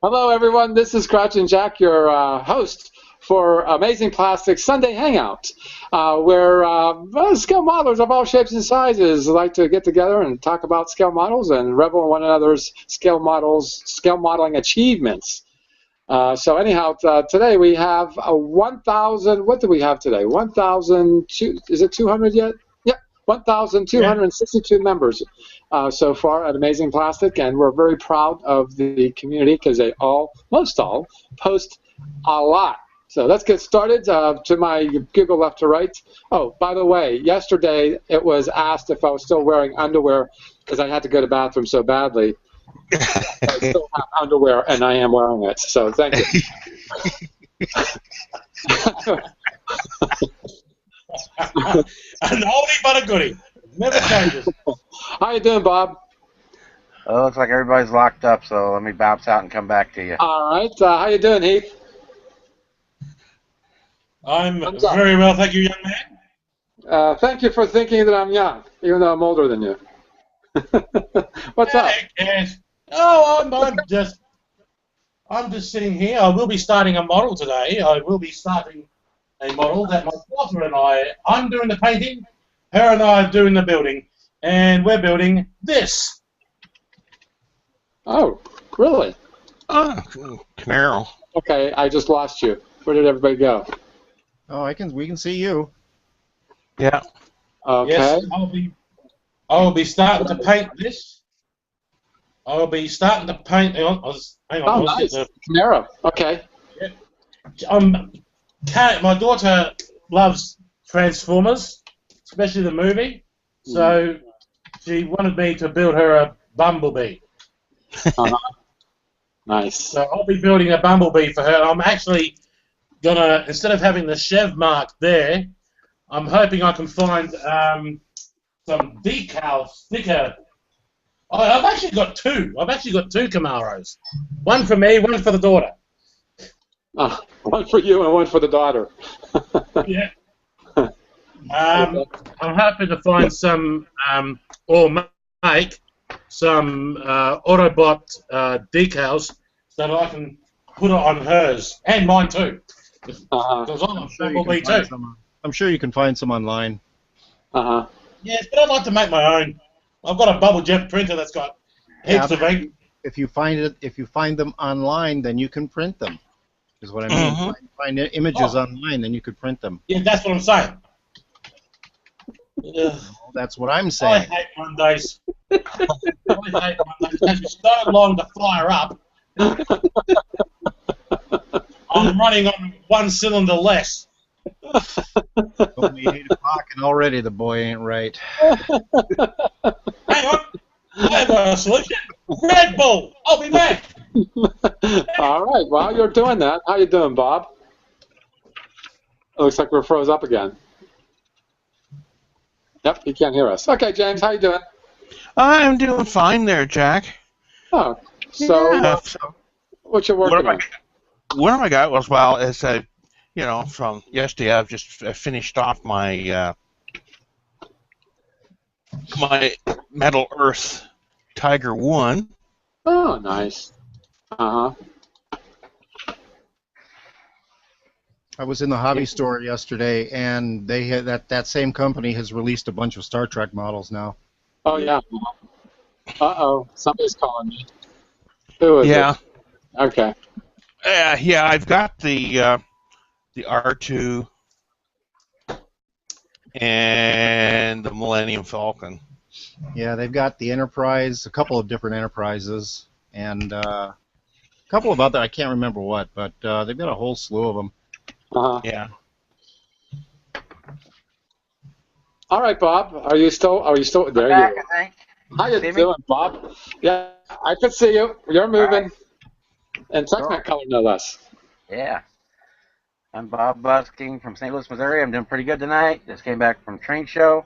Hello, everyone. This is Crouch and Jack, your host for Amazing Plastics Sunday Hangout, where scale modelers of all shapes and sizes like to get together and talk about scale models and revel in one another's scale modeling achievements. So anyhow, today we have 1,000. What do we have today? 1,002. Is it 200 yet? 1,262 members so far at Amazing Plastic, and we're very proud of the community because they most all, post a lot. So let's get started. To my Google left to right. Oh, by the way, yesterday it was asked if I was still wearing underwear because I had to go to the bathroom so badly. I still have underwear, and I am wearing it. So thank you. An oldie but a goodie. Never changes. How you doing, Bob? Well, it looks like everybody's locked up, so let me bounce out and come back to you. All right. How you doing, Heath? I'm very well, thank you, young man. Thank you for thinking that I'm young, even though I'm older than you. What's up? Yes. Oh, I'm just sitting here. I will be starting a model today. I will be starting a model that my daughter and I'm doing the painting, her and I are doing the building, and we're building this. Oh, really? Oh, Camaro. Okay, I just lost you. Where did everybody go? Oh, we can see you. Yeah. Okay. Yes, I'll be starting to paint this. I'll be starting to paint. Hang on. Oh, nice. Camaro. Okay. Yeah. My daughter loves Transformers, especially the movie, so she wanted me to build her a Bumblebee. Nice. So I'll be building a Bumblebee for her. I'm actually gonna, instead of having the Chev mark there, I'm hoping I can find some decal sticker. I've actually got two. I've actually got two Camaros. One for me, one for the daughter. One for you and one for the daughter. Yeah. I'm hoping to find some, or make some Autobot decals so that I can put it on hers and mine too. Because I'm a Bumblebee too. I'm sure you can find some online. Yes, but I'd like to make my own. I've got a bubble jet printer that's got heaps of ink. If you find them online, then you can print them. Is what I mean. Find images online, then you could print them. Yeah, that's what I'm saying. That's what I'm saying. I hate Mondays. I hate Mondays. It takes me so long to fire up. I'm running on one cylinder less. Only 8 o'clock and already the boy ain't right. Hang on. I've got a solution. Red Bull. I'll be back. All right. While you're doing that, how you doing, Bob? It looks like we're froze up again. Yep, he can't hear us. Okay, James, how you doing? I'm doing fine there, Jack. Oh, so, Yeah, what you working on? What have I got was, well, as from yesterday, I've just finished off my my Metal Earth Tiger 1. Oh, nice. I was in the hobby store yesterday, and they had that same company has released a bunch of Star Trek models now. Oh, yeah. Uh-oh, somebody's calling me. Who is it? Okay. Yeah, I've got the R2 and the Millennium Falcon. Yeah, they've got the Enterprise, a couple of different Enterprises, and a couple of other, I can't remember what, but they've got a whole slew of them. Yeah. All right, Bob. Are you still there? Back, I think. How you doing, Bob? Yeah, I can see you. You're moving. And Technicolor, no less. Yeah. I'm Bob Busking from St. Louis, Missouri. I'm doing pretty good tonight. Just came back from train show.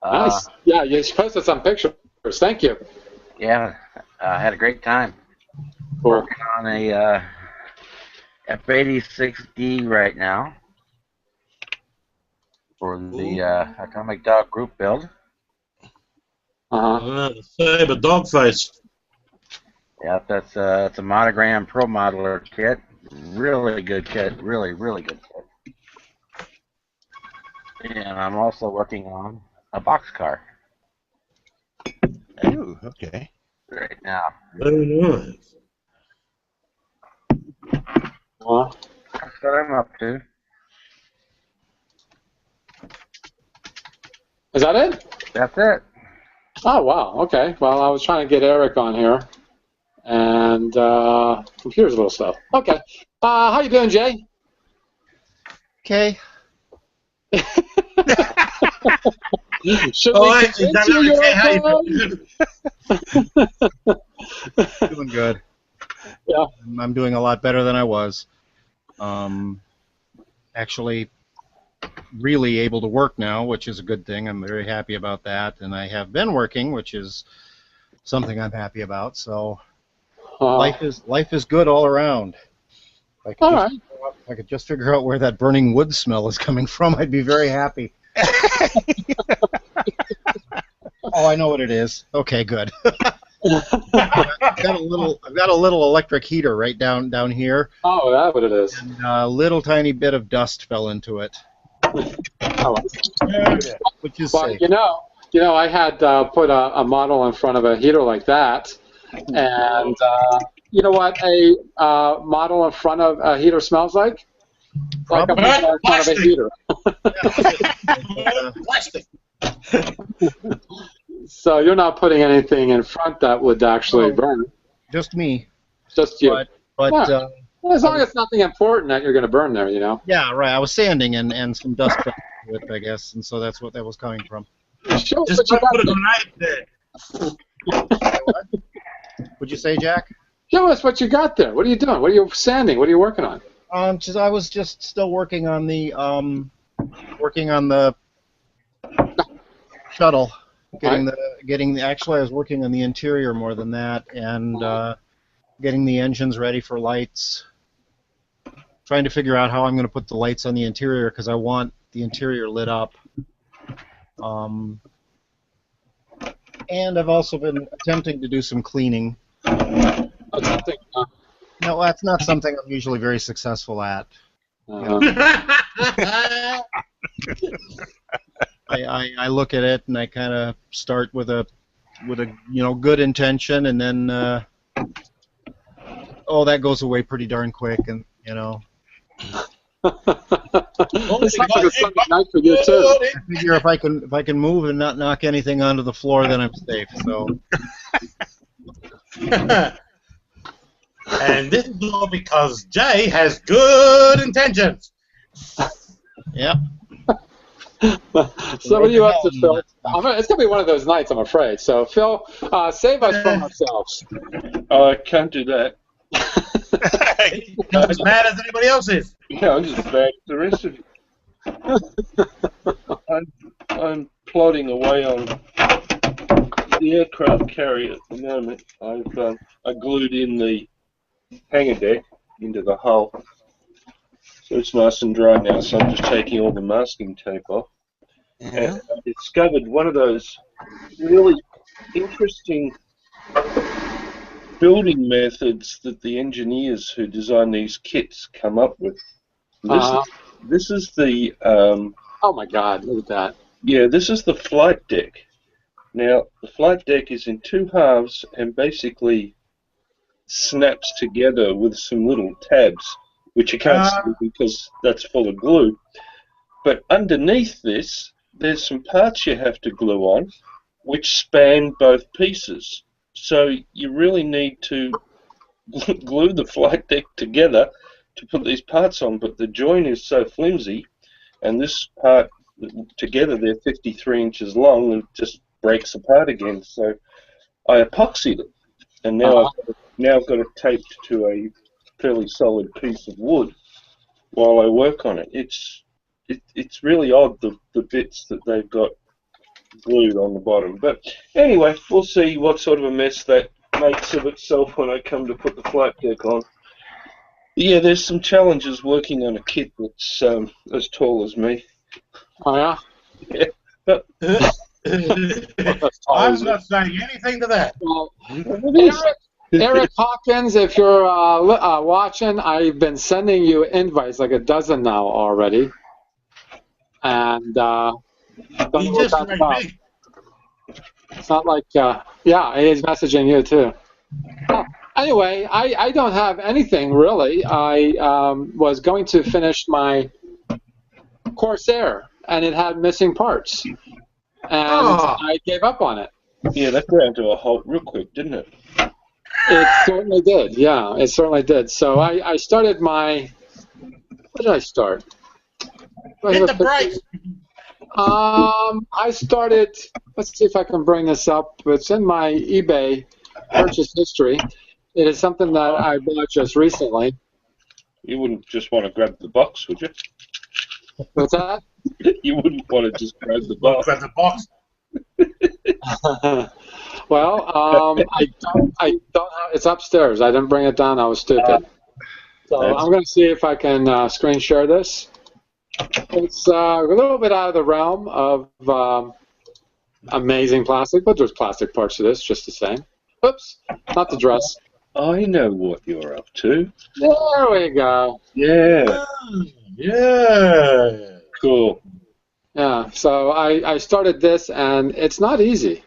Nice. Yeah, you posted some pictures. Thank you. Yeah, I had a great time. Cool. Working on a F86D right now for the Atomic Dog group build. Save a dog face. Yep, that's it's a Monogram Pro Modeler kit. Really good kit. Really, really good kit. And I'm also working on a boxcar Oh, okay. right now. Very nice. Well, That's what I'm up to. is that it? That's it. Oh, wow. Okay. Well, I was trying to get Eric on here, and computer's a little slow. Okay. How you doing, Jay? Okay. Should Oh, we actually, continue your how you Doing good. Yeah. I'm doing a lot better than I was. Actually, really able to work now, which is a good thing. I'm very happy about that, and I have been working, which is something I'm happy about. So life is good all around. If I could just figure out where that burning wood smell is coming from, I'd be very happy. Oh, I know what it is. Okay, good. I've got a little electric heater right down here. Oh, that's what it is. And a little tiny bit of dust fell into it, Oh, which is well, safe. you know, I had put a model in front of a heater like that, and you know what a model in front of a heater smells like? Like a model in front of a heater. Plastic. So you're not putting anything in front that would actually burn. Just me. Just you. But Yeah. Well, as long as it's nothing important that you're going to burn there, you know. yeah, right. I was sanding and some dust fell into it, I guess, and so that's what that was coming from. Show us Just what you don't put a got grenade there. What'd you say, Jack? Show us what you got there. What are you doing? What are you sanding? What are you working on? I was just still working on the shuttle, actually I was working on the interior more than that, and getting the engines ready for lights. Trying to figure out how I'm going to put the lights on the interior because I want the interior lit up. And I've also been attempting to do some cleaning. No, that's not something I'm usually very successful at. I look at it and I kind of start with a good intention, and then that goes away pretty darn quick, and It's like a Sunday night for you too. I figure if I can move and not knock anything onto the floor, then I'm safe. So. And this is all because Jay has good intentions. Yep. So what are you up to, Phil? It's going to be one of those nights, I'm afraid. So, Phil, save us from ourselves. I can't do that. Not as mad as anybody else is. Yeah, I'm just as bad as the rest of you. I'm plodding away on the aircraft carrier at the moment. I glued in the hangar deck into the hull, so it's nice and dry now. So I'm just taking all the masking tape off. And I discovered one of those really interesting building methods that the engineers who design these kits come up with. This is the oh my God! Look at that. Yeah, this is the flight deck. Now the flight deck is in two halves and basically snaps together with some little tabs, which you can't see because that's full of glue. But underneath this, there's some parts you have to glue on, which span both pieces. So you really need to glue the flight deck together to put these parts on, but the joint is so flimsy, and this part together they're 53 inches long, and it just breaks apart again. So I epoxied it, and now I've got it taped to a fairly solid piece of wood while I work on it. It's really odd, the bits that they've got glued on the bottom. But anyway, we'll see what sort of a mess that makes of itself when I come to put the flight deck on. Yeah, there's some challenges working on a kit that's as tall as me. Oh yeah. Yeah, but I'm not saying anything to that. Well, Eric Hawkins, if you're watching, I've been sending you invites, like a dozen now already. And don't know He what just that's made about. me. It's not like, yeah, he's messaging you too. Anyway, I don't have anything really. I was going to finish my Corsair, and it had missing parts. And I gave up on it. Yeah, that ground to a halt real quick, didn't it? It certainly did. Yeah, it certainly did. So I started my. What did I start? Hit the brakes. I started. Let's see if I can bring this up. It's in my eBay purchase history. It is something that I bought just recently. You wouldn't just want to grab the box, would you? What's that? You wouldn't want to just grab the Well, box. grab the box. Well, I don't have. It's upstairs. I didn't bring it down. I was stupid. So I'm going to see if I can screen share this. It's a little bit out of the realm of amazing plastic, but there's plastic parts to this, just the same. Oops, not the dress. I know what you're up to. There we go. Yeah. Yeah. Cool. Yeah, so I started this, and it's not easy.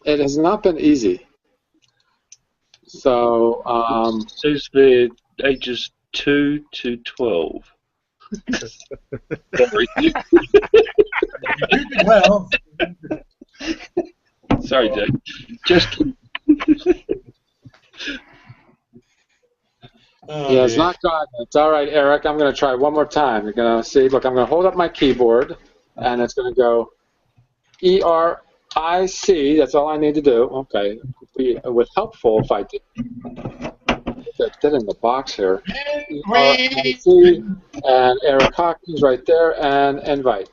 It has not been easy. So, It says there ages 2 to 12. Sorry. Well, Sorry, Dave. Just yeah, it's not gotten it. It's all right, Eric. I'm going to try one more time. You're going to see. Look, I'm going to hold up my keyboard, and it's going to go ERIC. That's all I need to do. Okay. It would be helpful if I did. That in the box here. ERIC, and Eric Hawkins right there, and invite.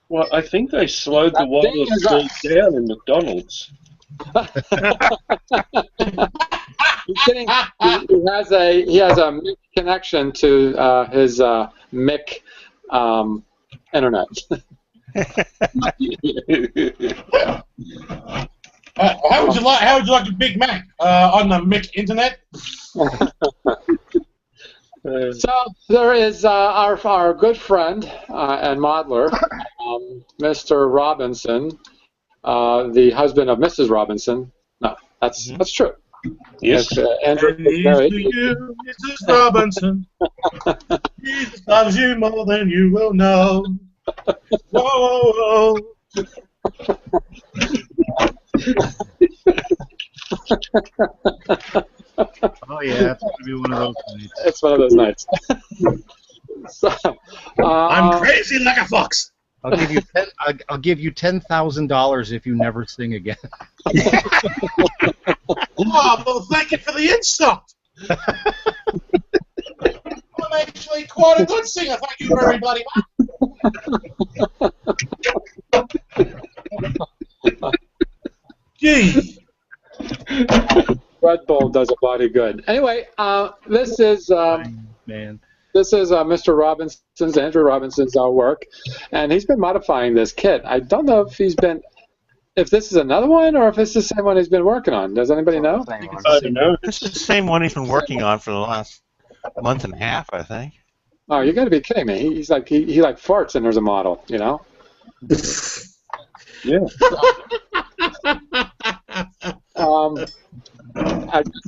well, I think they slowed the wireless speed down in McDonald's. He's kidding. He has a MIC connection to his MIC internet. how would you like a Big Mac on the Mick internet? So there is our good friend and modeler, Mr. Robinson, the husband of Mrs. Robinson. No, that's true. Yes. Andrew is married. You, Mrs. Robinson. Jesus loves you more than you will know. Whoa, whoa, whoa. Oh yeah, it's gonna be one of those nights. It's one of those nights. So, I'm crazy like a fox. I'll give you $10,000 if you never sing again. Oh, well, thank you for the insult. I'm actually quite a good singer. Thank you very bloody much. Gee. Red Bull does a body good. Anyway, this is Man. This is Mr. Robinson's, Andrew Robinson's work, and he's been modifying this kit. I don't know if if this is another one or if it's the same one he's been working on. Does anybody know? I don't know. This is the same one he's been working on for the last month and a half, I think. Oh, you got to be kidding me! He's like he like farts and there's a model, you know? Yeah.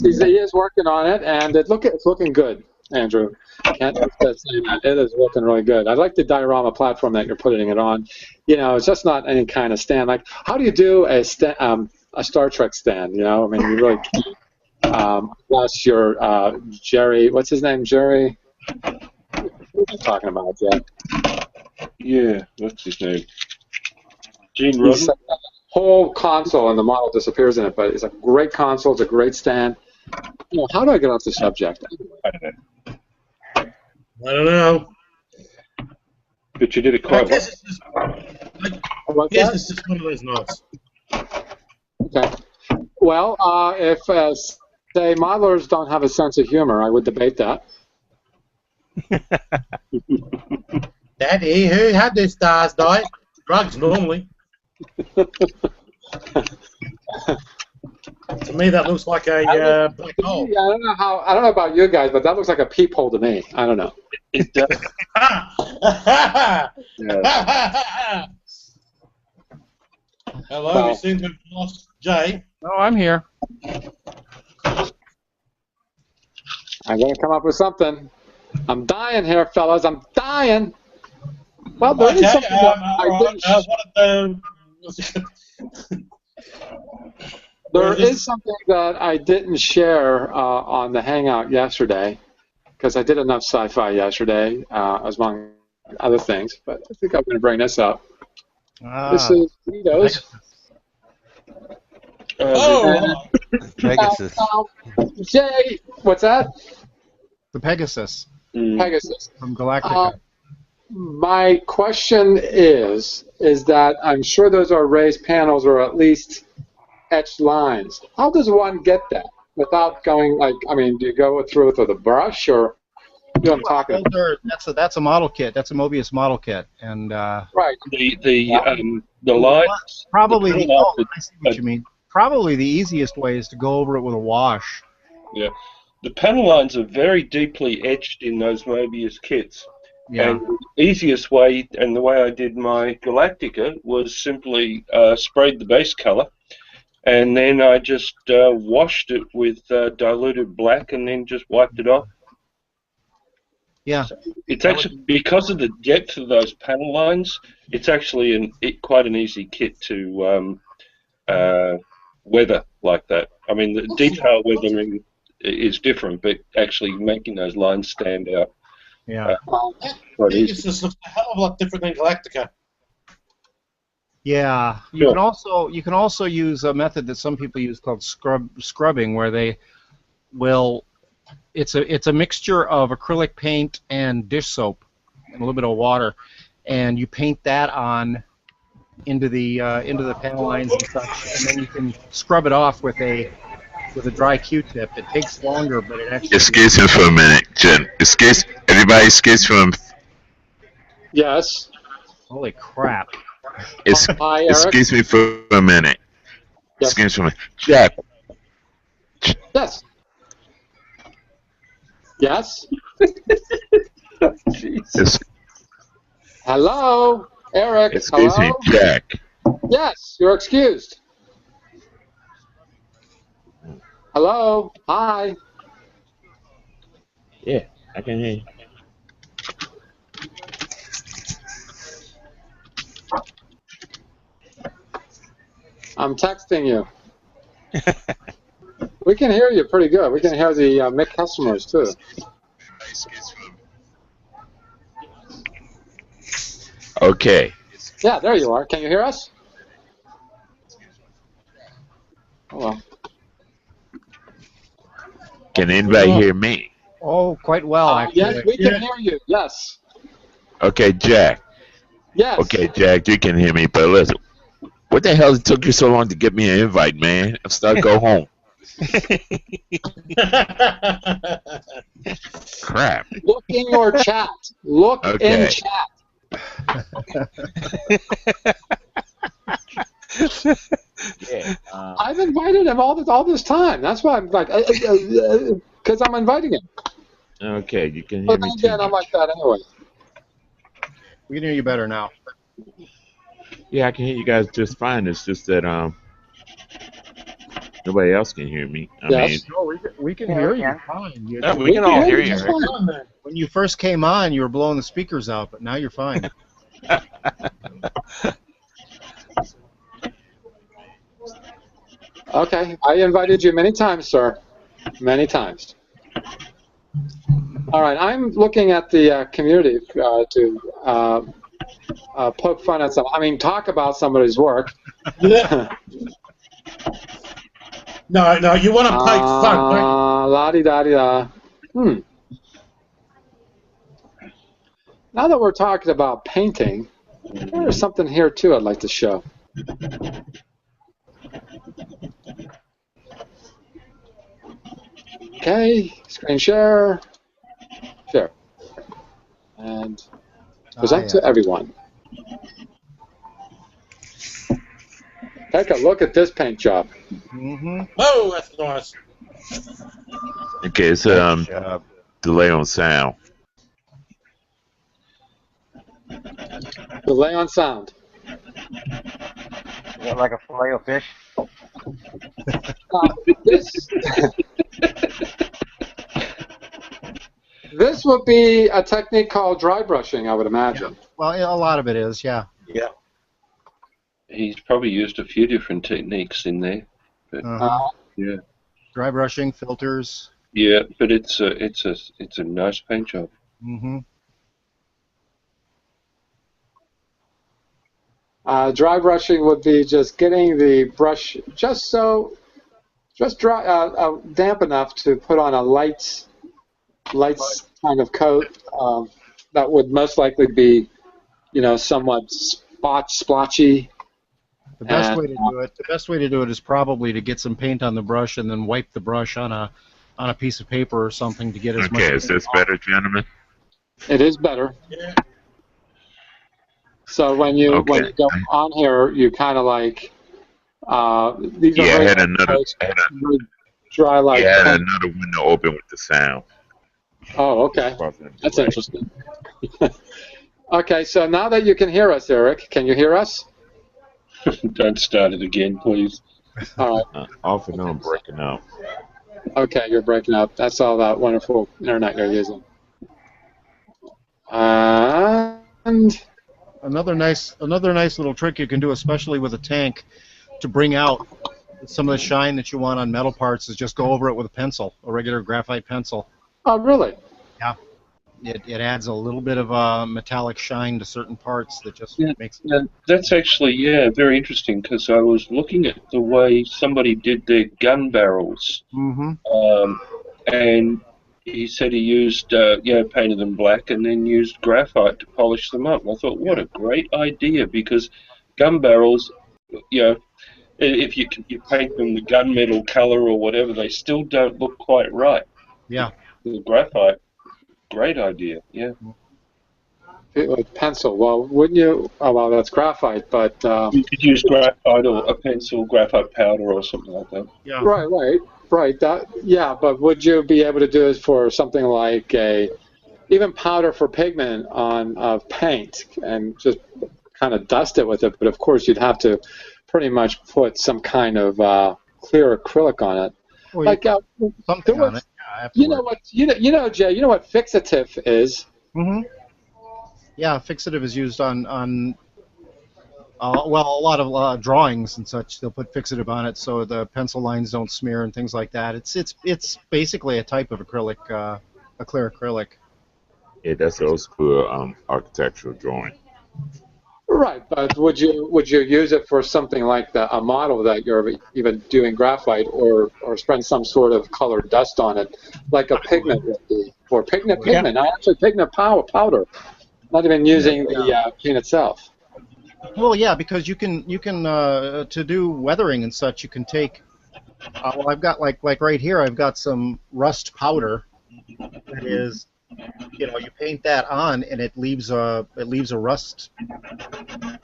He is working on it, and it's looking good, Andrew. Can't say that. It is looking really good. I like the diorama platform that you're putting it on. You know, it's just not any kind of stand. Like, how do you do a Star Trek stand? You know, I mean, you really can't. Unless you're Jerry. What's his name? Jerry. What are you talking about, Jeff? Yeah, what's his name? Gene Rodden? The whole console and the model disappears in it, but it's a great console. It's a great stand. You know, how do I get off the subject? I don't know. I don't know. But you did it I quite well. guess it's just one of those nights. Okay. Well, if say modelers don't have a sense of humor, I would debate that. Daddy, who had this last night? Drugs normally. To me, that looks like a black hole. I don't know I don't know about you guys, but that looks like a peephole to me. I don't know. It does. Yeah. Hello, Well, you seem to have lost Jay. No, I'm here. I'm gonna come up with something. I'm dying here, fellas. I'm dying. Well, there is Okay, something that there is something that I didn't share on the Hangout yesterday, because I did enough sci-fi yesterday, among other things. But I think I'm going to bring this up. This is Windows. Pegasus. Jay, what's that? The Pegasus Pegasus. from Galactica. My question is that I'm sure those are raised panels or at least etched lines. How does one get that without going do you go through it with a brush or? You know what I'm talking about. That's a model kit. That's a Mobius model kit, and right. The lines. Probably. I see what you mean. Probably the easiest way is to go over it with a wash. Yeah, the panel lines are very deeply etched in those Mobius kits. Yeah. And the easiest way, and the way I did my Galactica, was simply sprayed the base color, and then I just washed it with diluted black, and then just wiped it off. Yeah. So it's actually, because of the depth of those panel lines, it's actually quite an easy kit to weather like that. I mean, the detail weathering is different, but actually making those lines stand out. Yeah. It just looks a hell of a lot different than Galactica. Yeah. You can also use a method that some people use called scrubbing, where they will. It's a mixture of acrylic paint and dish soap and a little bit of water, and you paint that on into the panel lines and such, and then you can scrub it off with a dry Q-tip. It takes longer, but it actually. Excuse me for a minute, Jen. Everybody excuse for him. Yes. Holy crap. Hi, Eric. Excuse me for a minute. Yes. Excuse me for a minute. Jack. Yes. Yes. Jesus. Hello, Eric. Excuse Hello? me, Jack. Yes, you're excused. Hello. Hi. Yeah, I can hear you. I'm texting you. We can hear you pretty good. We can hear the Mic customers too. Okay. Yeah, there you are. Can you hear us? Hello. Can anybody hear me? Oh, quite well, actually. Yes, we can hear you. Yes. Okay, Jack. Yes. Okay, Jack, you can hear me, but listen. What the hell took you so long to get me an invite, man? I'm starting to go home. Crap. Look in your chat. Look in chat. Yeah, I've invited him all this time. That's why I'm like, because I'm inviting him. Okay, you can hear But me then too. again, I'm like that anyway. We can hear you better now. Yeah, I can hear you guys just fine. It's just that nobody else can hear me. I mean, No, we can hear you fine. Yeah, we can all hear you. just Rick. fine. When you first came on, you were blowing the speakers out, but now you're fine. Okay, I invited you many times, sir. Many times. All right, I'm looking at the community to poke fun at talk about somebody's work. No, you want to poke fun, don't you? La-di-da-di-da. Now that we're talking about painting, there's something here too I'd like to show. Okay, screen share. Share. And present to everyone. Take a look at this paint job. Mm-hmm. Whoa, that's nice. Okay, it's Nice job. delay on sound. Delay on sound. Is that like a fillet of fish? This this would be a technique called dry brushing, I would imagine. Well, yeah, a lot of it is, yeah. Yeah. He's probably used a few different techniques in there. But, Uh-huh. yeah. Dry brushing, filters. Yeah, but it's a nice paint job. Mm-hmm. Dry brushing would be just getting the brush just dry, damp enough to put on a light kind of coat. That would most likely be, somewhat splotchy. The best way to do it is probably to get some paint on the brush and then wipe the brush on a piece of paper or something to get as much. Okay, is this better, gentlemen? It is better. Yeah. So when you go on here, you kind of like these are Yeah, I very had another. dry like. Yeah, I had another window open with the sound. Oh, okay. That's interesting. Okay, so now that you can hear us, Eric, can you hear us? Don't start it again, please. All right. Off and on, breaking up. Okay, you're breaking up. That's all that wonderful internet you're using. And Another nice little trick you can do, especially with a tank, to bring out some of the shine that you want on metal parts, is just go over it with a pencil, a regular graphite pencil. oh, really? Yeah. It adds a little bit of a metallic shine to certain parts that just makes it. Yeah, that's actually, very interesting, because I was looking at the way somebody did their gun barrels, and he said he used, painted them black and then used graphite to polish them up. And I thought, what a great idea, because gun barrels, if you paint them the gunmetal color or whatever, they still don't look quite right. Yeah. The graphite, great idea, yeah. With pencil. Well, wouldn't you? Oh, well, that's graphite, but. You could use graphite or a pencil, graphite powder or something like that. Yeah. Right. But would you be able to do it for something like even powder for pigment on paint and just kind of dust it with it? But of course, you'd have to pretty much put some kind of clear acrylic on it. Well, like something on it. You know what? Jay. You know what fixative is? Mm-hmm. Yeah, fixative is used on a lot of drawings and such. They'll put fixative on it so the pencil lines don't smear and things like that. It's basically a type of acrylic, a clear acrylic. Yeah, that's old school architectural drawing. Right, but would you use it for something like a model that you're even doing graphite or spread some sort of colored dust on it, like a pigment would be, or pigment? I actually pigment powder, not even using the paint itself. Well, yeah, because you can to do weathering and such, you can take. I've got like right here, I've got some rust powder that is. You paint that on, and it leaves a rust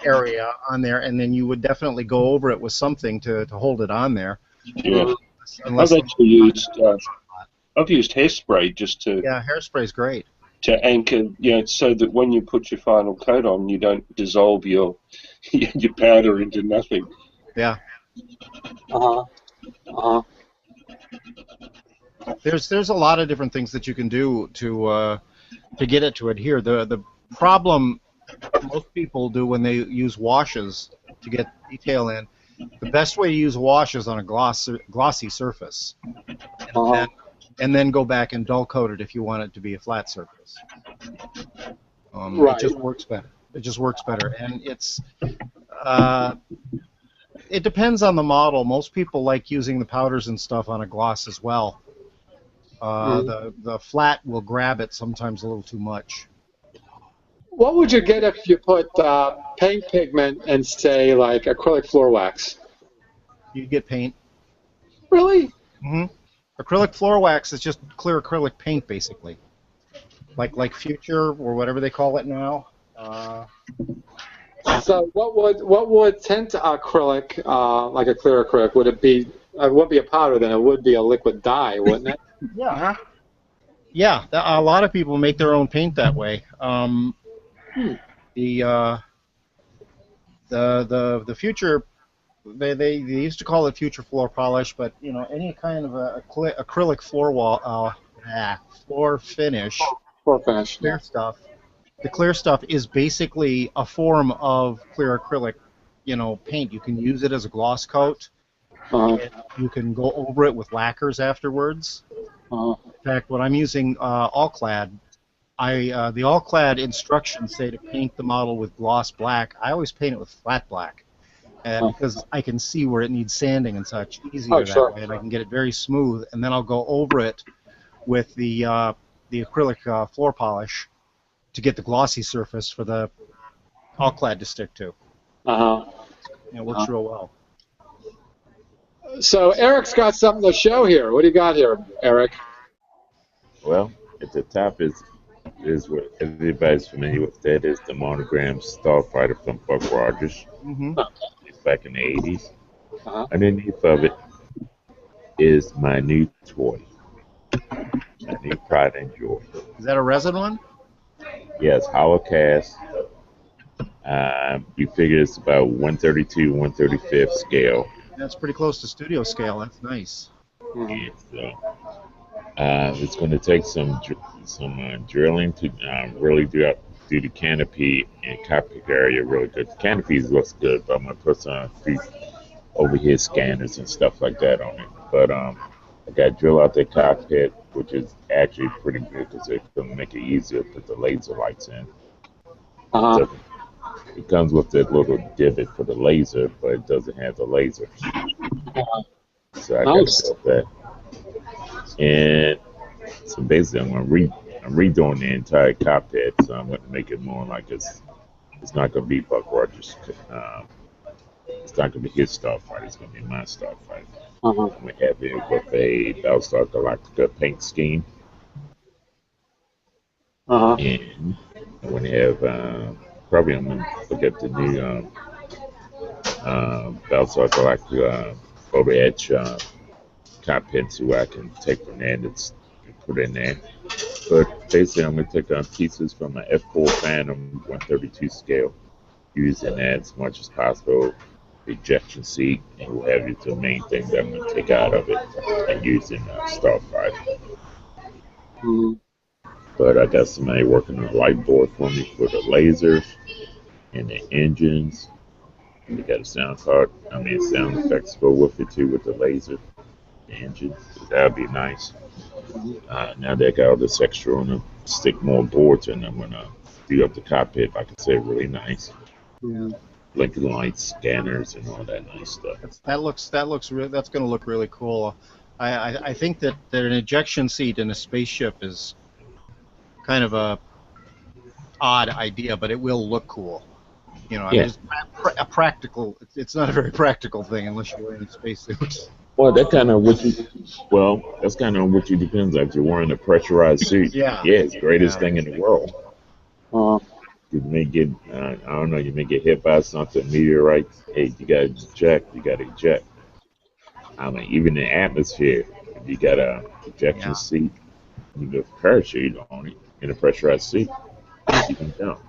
area on there, and then you would definitely go over it with something to hold it on there. Yeah. I've actually used hairspray just to. Yeah, hairspray is great. To anchor, so that when you put your final coat on, you don't dissolve your powder into nothing. Yeah. There's a lot of different things that you can do to get it to adhere. The problem most people do when they use washes to get detail in, the best way to use washes on a glossy surface, and then go back and dull coat it if you want it to be a flat surface. It just works better. And it depends on the model. Most people like using the powders and stuff on a gloss as well. The flat will grab it sometimes a little too much. What would you get if you put paint pigment and say like acrylic floor wax? You'd get paint. Really? Mm-hmm. Acrylic floor wax is just clear acrylic paint, basically. Like Future or whatever they call it now. So what would tint acrylic, like a clear acrylic? Would it be It would be a powder, then it would be a liquid dye, wouldn't it? Yeah. Yeah, a lot of people make their own paint that way. The the future they used to call it future floor polish, but any kind of acrylic floor finish, Floor finish. clear stuff. The clear stuff is basically a form of clear acrylic, paint. You can use it as a gloss coat. Uh, You can go over it with lacquers afterwards. uh, In fact, when I'm using All-Clad, the All-Clad instructions say to paint the model with gloss black. I always paint it with flat black because I can see where it needs sanding and such easier sure. that way, and I can get it very smooth. And then I'll go over it with the acrylic floor polish to get the glossy surface for the All-Clad to stick to. Uh-huh. It works real well. So Eric's got something to show here. What do you got here, Eric? Well, at the top is what everybody's familiar with. That is the monogram Starfighter from Buck Rogers. Mm-hmm. It's back in the 80s. Uh-huh. Underneath of it is my new toy. My new pride and joy. Is that a resin one? Yes, Holocast. We figure it's about 132, 135th scale. That's pretty close to studio scale. That's nice. And so, it's going to take some drilling to really do the canopy and cockpit area really good. The canopy looks good, but I'm going to put some overhead scanners and stuff like that on it. But I got to drill out the cockpit, which is actually pretty good because it's going to make it easier to put the laser lights in. Uh-huh. It comes with that little divot for the laser, but it doesn't have the laser. So I got to build that. And so basically, I'm redoing the entire cockpit, so I'm going to make it more like it's not going to be Buck Rogers. It's not going to be his Starfighter. It's going to be my Starfighter. Uh-huh. I'm going to have it with a Battlestar Galactica paint scheme. Uh-huh. And I'm going to have probably I'm going to look at the new Battlestar Galactica overhead cockpit, see what I can take from there and put in there. But basically, I'm going to take pieces from my F4 Phantom 132 scale, using that as much as possible. The ejection seat, and what have you, the main thing that I'm going to take out of it and use in Starfighter. Mm-hmm. But I got somebody working on a light board for me for the lasers and the engines. They got a sound effects go with it too, with the laser, the engine. That'd be nice. Now that I got all this extra on them, stick more boards in. I'm gonna do up the cockpit, like I said, really nice. Yeah. Blinking lights, scanners, and all that nice stuff. That's going to look really cool. I think that an ejection seat in a spaceship is kind of a odd idea, but it will look cool. It's a practical. It's not a very practical thing unless you're wearing a spacesuit. Well, that's kind of what you depends on. If you're wearing a pressurized suit, it's the greatest thing in the world. You may get, I don't know, you may get hit by something, meteorite. Hey, you gotta eject. I mean, even in the atmosphere, if you got a ejection seat, you got a parachute on it in a pressurized seat, you can jump.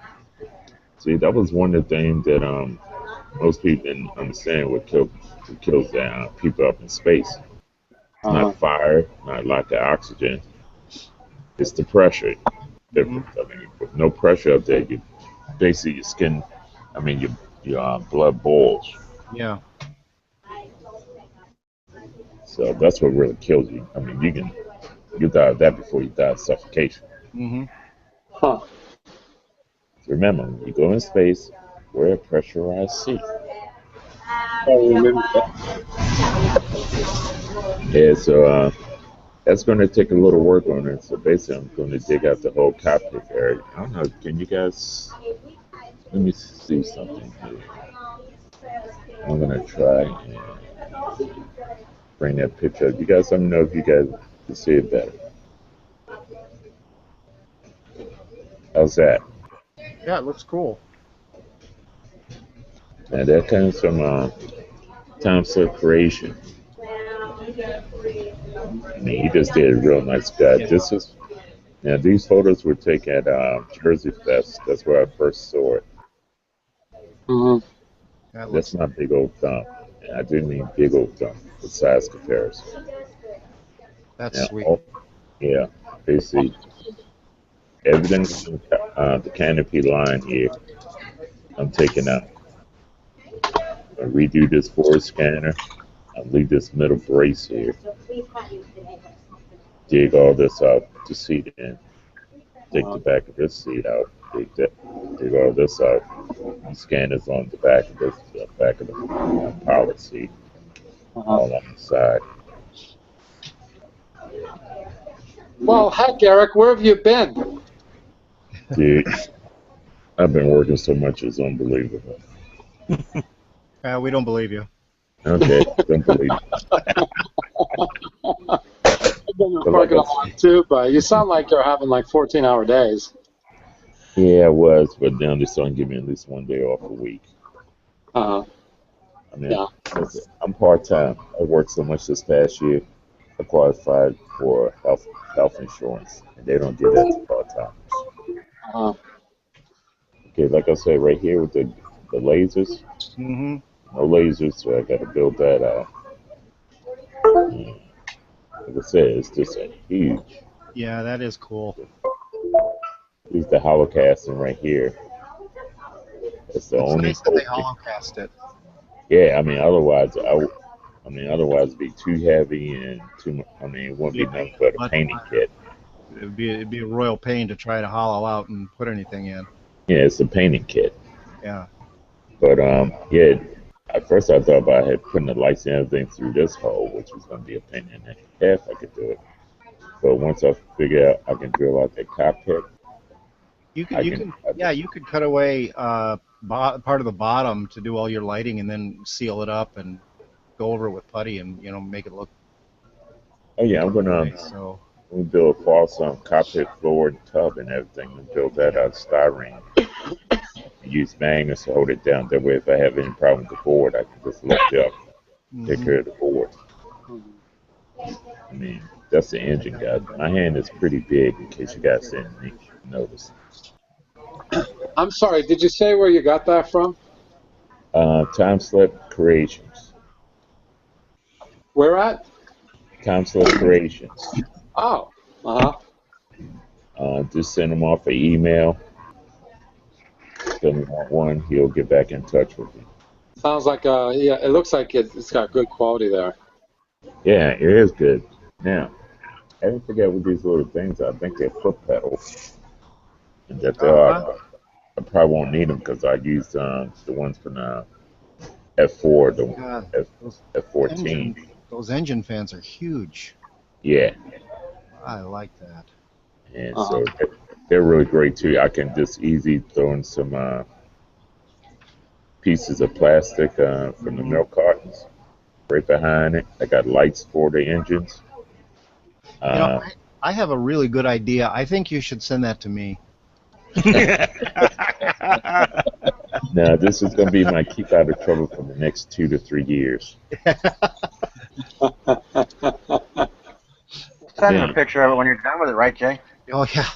See, that was one of the things that most people didn't understand what kills people up in space. It's not fire, not lack of oxygen. It's the pressure. Difference. I mean, with no pressure up there, basically your skin, your blood boils. Yeah. So that's what really kills you. I mean, you die of that before you die of suffocation. Mm-hmm. Huh. So remember, when you go in space, wear a pressurized seat. I remember that. Yeah, so that's going to take a little work on it. So basically, I'm going to dig out the whole cockpit area. I don't know, can you guys, let me see something here. I'm going to try and bring that picture up. You guys let me know if you guys can see it better. How's that? Yeah, it looks cool. And that comes from Time Slip Creation. I mean, he just did a real nice job. This is now these photos were taken at Jersey Fest. That's where I first saw it. Mm-hmm. That's my big old thumb. And I do mean big old thumb for size comparison. That's Now, sweet. yeah, basically everything in the canopy line here, I'm taking out. I redo this forward scanner. I'll leave this middle brace here. Dig all this out to seat in. Take the back of this seat out. Dig all this out. The scanner's on the back of this, back of the power seat, all on the side. Well, heck, Eric, where have you been? Dude, I've been working so much it's unbelievable. We don't believe you. Okay, don't believe me. I've been working a lot too, but you sound like you're having like 14-hour days. Yeah, I was, but now they're starting to give me at least one day off a week. Uh-huh. I mean, Yeah. I'm part-time. I worked so much this past year, I qualified for health insurance, and they don't give that to part-timers. Uh-huh. Okay, like I said, right here with the lasers, Mm-hmm. no lasers, so I got to build that out. And like I said, it's just a huge. Yeah, that is cool. Here's the holocasting right here. It's the It's only. nice that they holocast it. Yeah, I mean, otherwise, otherwise it'd be too heavy and too much. I mean, it wouldn't be nothing but a painting kit. It'd be a royal pain to try to hollow out and put anything in. Yeah, it's a painting kit. Yeah. But yeah. At first, I thought about putting the lights and everything through this hole, which was going to be a pain in the half. I could do it. But once I figure out I can drill out that cockpit, You could cut away part of the bottom to do all your lighting, and then seal it up and go over it with putty, and make it look. Oh yeah, I'm gonna nice, so. we build a false cockpit floor and tub and everything, and build that out of styrene. Use magnets to hold it down. That way, if I have any problem with the board, I can just lift it up, take care of the board. I mean, that's the engine, guys. My hand is pretty big, in case you guys didn't notice. I'm sorry, did you say where you got that from? Time Slip Creations. Where at? Time Slip Creations. Oh, Just send him off an email. Tell me want one, he'll get back in touch with you. Sounds like yeah, it looks like it's got good quality there. Yeah, it is good. Now, I didn't forget with these little things. I think they're foot pedals, and that they are. I probably won't need them because I used the ones from the F4, the F14. Those engine fans are huge. Yeah. I like that. And so they're really great too. I can just easily throw in some pieces of plastic from the milk cartons right behind it. I got lights for the engines. I have a really good idea. I think you should send that to me. Now, this is going to be my keep out of trouble for the next 2 to 3 years. Send him a picture of it when you're done with it, right, Jay? Oh, yeah.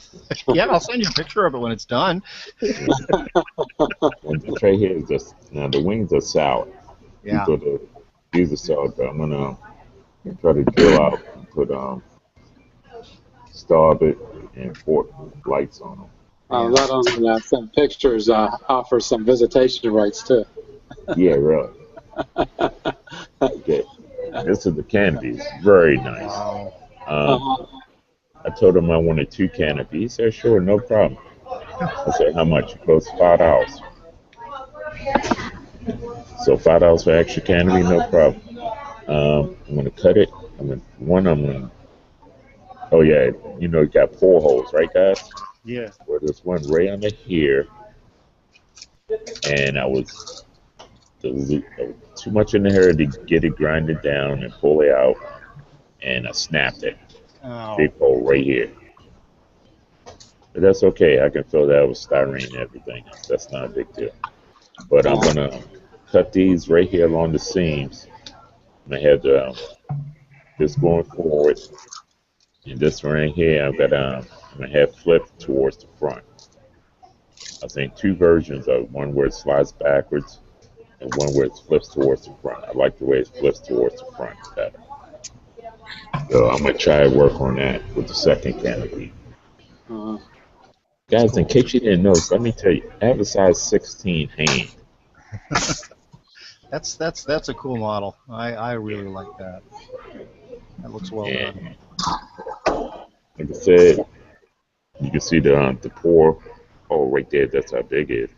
Yeah, I'll send you a picture of it when it's done. And this right here is just, now the wings are sour. Yeah. These are sour, but I'm going to try to drill out and put starboard and port lights on them. Not only send pictures, offer some visitation rights too. Yeah, really. Okay. This is the canopy. It's very nice. I told him I wanted 2 canopies. He said, sure, no problem. I said, how much? It costs $5. So $5 for extra canopy, no problem. I'm going to cut it. Oh, yeah, you got 4 holes, right, guys? Yeah. Well, there's one right under here. And I was too much in the hair to get it grinded down and pull it out. And I snapped it. Oh. Big hole right here. But that's okay. I can fill that with styrene and everything. That's not a big deal. But I'm going to cut these right here along the seams. I'm going to have Just going forward. And this one right here, I'm gonna have flipped towards the front. I've seen two versions of it, one where it slides backwards and one where it flips towards the front. I like the way it flips towards the front better. So I'm gonna try to work on that with the second canopy. Guys, in case you didn't notice, let me tell you, I have a size 16 hand. That's a cool model. I really like that. That looks well done. Like I said, you can see the pour hole right there. That's how big it is.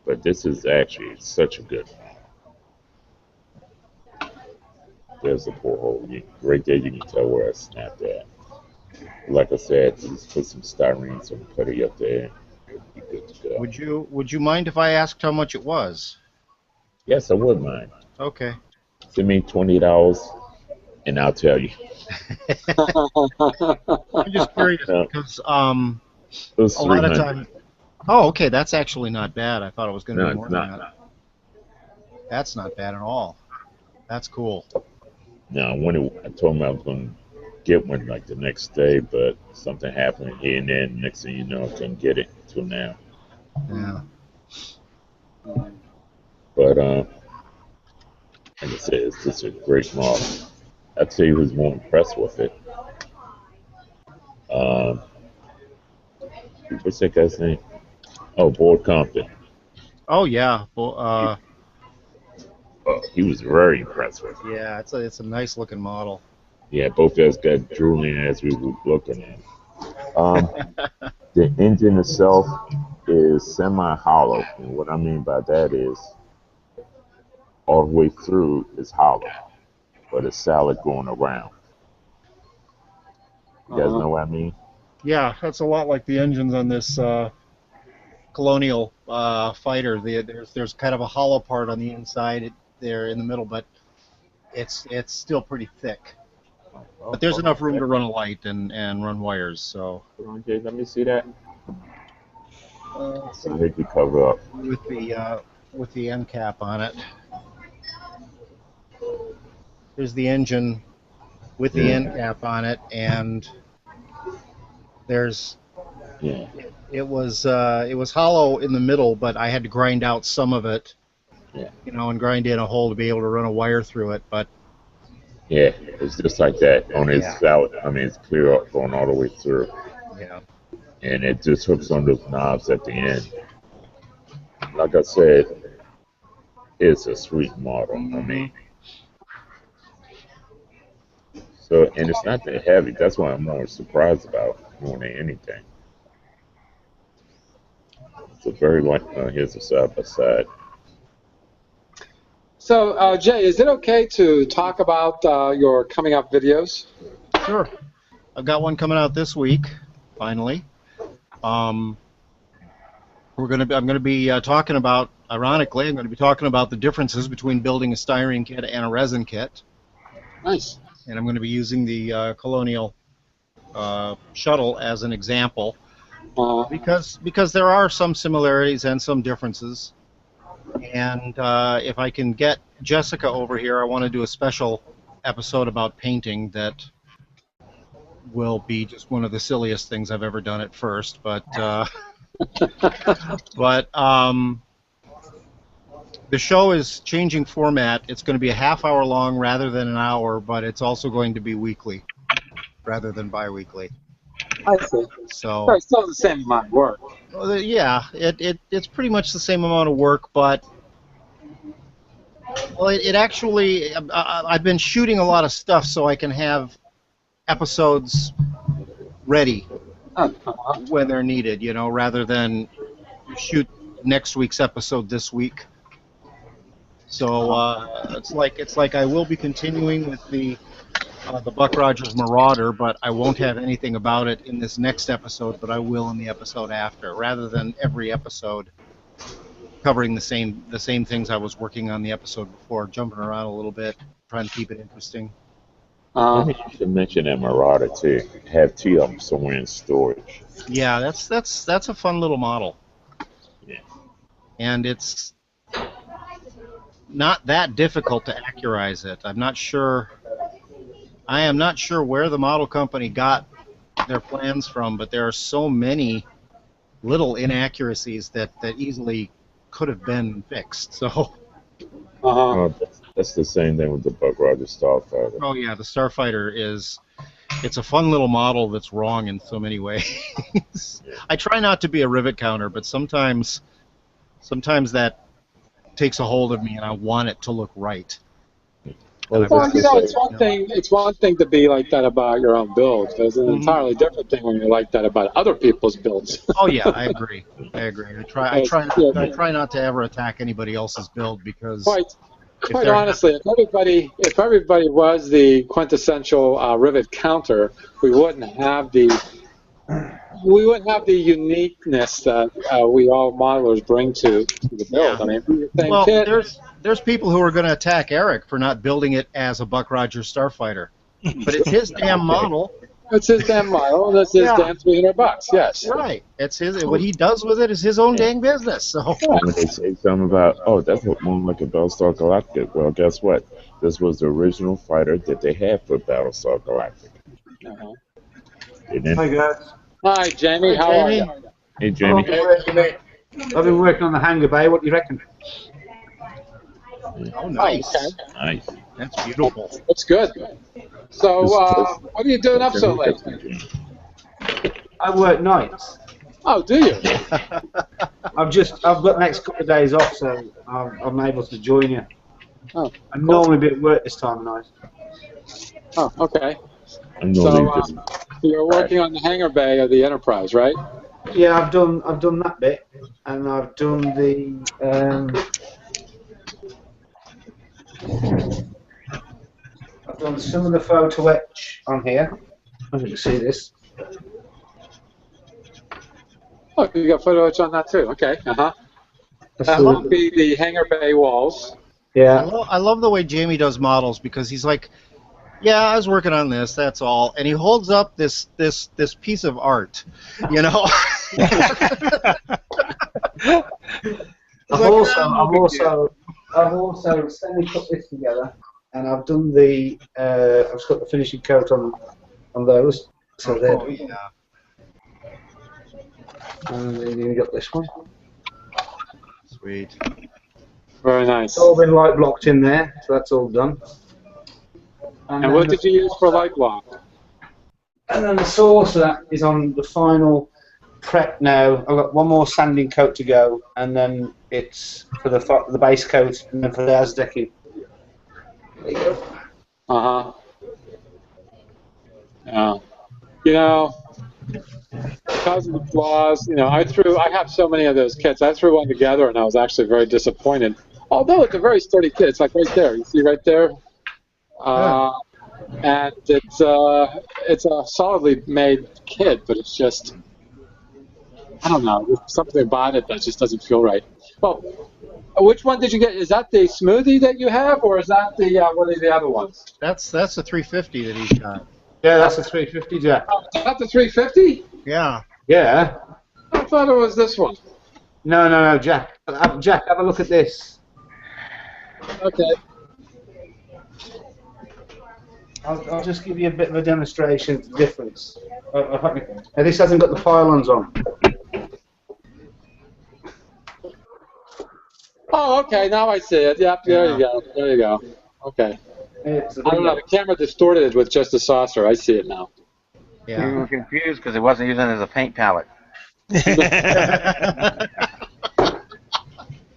But this is actually such a good one. There's the pour hole. Right there, you can tell where I snapped at. Like I said, just put some styrene, some putty up there. It'll be good to go. Would you mind if I asked how much it was? Yes, I would mind. Okay. Send me $20, and I'll tell you. I'm just curious because it was a lot of 300. times. Oh, okay, that's actually not bad. I thought it was going to be more than that. That's not bad at all. That's cool. Now, I told him I was going to get one like the next day, but something happened here and there. Next thing you know, I couldn't get it until now. Yeah. But like I said, it's just a great model. I'll tell you who's more impressed with it. What's that guy's name? Oh, Boyd Compton. Oh yeah. He was very impressed with it. Yeah, it's a nice looking model. Yeah, both of us got drooling as we were looking at it. The engine itself is semi-hollow, and what I mean by that is all the way through is hollow, but it's solid going around. You guys know what I mean? Yeah, that's a lot like the engines on this Colonial fighter. There's kind of a hollow part on the inside there in the middle, but it's still pretty thick. But there's enough room to run a light and run wires. So. Hold on, Jay, let me see that. So I hate to cover up with the end cap on it. There's the engine with the end cap on it, and there's. Yeah. It was hollow in the middle, but I had to grind out some of it. Yeah. And grind in a hole to be able to run a wire through it, but. Yeah, it's just like that. Only it's out. I mean, it's clear up going all the way through. Yeah. And it just hooks on those knobs at the end. Like I said, it's a sweet model. Mm-hmm. I mean, so and it's not that heavy. That's what I'm more surprised about more than anything. It's a very light. Here's a side by side. So, Jay, is it okay to talk about your coming up videos? Sure. I've got one coming out this week, finally. I'm going to be talking about, ironically, I'm going to be talking about the differences between building a styrene kit and a resin kit. Nice. And I'm going to be using the Colonial shuttle as an example because there are some similarities and some differences. And if I can get Jessica over here, I want to do a special episode about painting that will be just one of the silliest things I've ever done at first. But the show is changing format. It's going to be a half-hour long rather than an hour, but it's also going to be weekly rather than bi-weekly. I see. So it's still the same amount of work. Yeah, it's pretty much the same amount of work, but it actually I've been shooting a lot of stuff so I can have episodes ready when they're needed, rather than shoot next week's episode this week. So it's like I will be continuing with the Buck Rogers Marauder, but I won't have anything about it in this next episode, but I will in the episode after, rather than every episode covering the same things I was working on the episode before, jumping around a little bit, trying to keep it interesting. I think you should mention that Marauder too. Have two of them somewhere in storage. Yeah, that's a fun little model. Yeah. And it's not that difficult to accurize it. I'm not sure I am not sure where the model company got their plans from, but there are so many little inaccuracies that easily could have been fixed. So. That's the same thing with the Buck Rogers Starfighter. Oh yeah, the Starfighter it's a fun little model that's wrong in so many ways. I try not to be a rivet counter, but sometimes that takes a hold of me, and I want it to look right. Well, it's one thing to be like that about your own builds. There's an entirely different thing when you're like that about other people's builds. Oh yeah, I agree. I try not to ever attack anybody else's build because. Quite honestly, if everybody was the quintessential rivet counter, we wouldn't have the uniqueness that we all modelers bring to the build. Yeah. I mean, there's people who are going to attack Eric for not building it as a Buck Rogers Starfighter, but it's his damn model. It's his damn model, and it's his damn $300. Yes. Right. It's his. What he does with it is his own dang business. So. When they say something about, that's what more like a Battlestar Galactica. Well, guess what? This was the original fighter that they had for Battlestar Galactica. Hi guys. Hi Jamie. How are you? Hey Jamie. I've been working on the hangar bay. What do you reckon? Oh, nice. Okay. Nice. That's beautiful. That's good. So, what are you doing up so late? I work nights. Oh, do you? I've got the next couple of days off, so I'm able to join you. Oh, I'm normally be at work this time of night. Oh, okay. So, you're working on the hangar bay of the Enterprise, right? Yeah, I've done that bit, and I've done the. I've done some of the photo etch on here. As you can see this. Oh, you got photo etch on that too. Okay. That might be the hangar bay walls. Yeah. I love the way Jamie does models because he's like, yeah, I was working on this. That's all, and he holds up this piece of art, you know. I've also semi-cut this together, and I've done I've just got the finishing coat on those. So there. Oh, yeah. And then you got this one. Sweet. Very nice. It's all been light blocked in there, so that's all done. And what did you use for light block? And then the source of that is on the final prep now. I've got one more sanding coat to go, and then it's for the base coat, and then for the Azdecking. There you go. Yeah. You know, because of the flaws, I have so many of those kits. I threw one together, and I was actually very disappointed. Although it's a very sturdy kit. It's like right there. You see right there? And it's a solidly made kit, but it's just, I don't know, there's something about it that just doesn't feel right. Well, which one did you get? Is that the smoothie that you have, or is that the what are the other ones? That's the 350 that he's got. Yeah, that's the 350, Jack. Oh, is that the 350? Yeah. Yeah. I thought it was this one. No, Jack. Jack, have a look at this. Okay. I'll just give you a bit of a demonstration of the difference. Now, this hasn't got the pylons on. Oh, okay. Now I see it. Yep. There you go. There you go. Okay. I don't know. The camera distorted it with just a saucer. I see it now. Yeah. You were confused because it wasn't using it as a paint palette.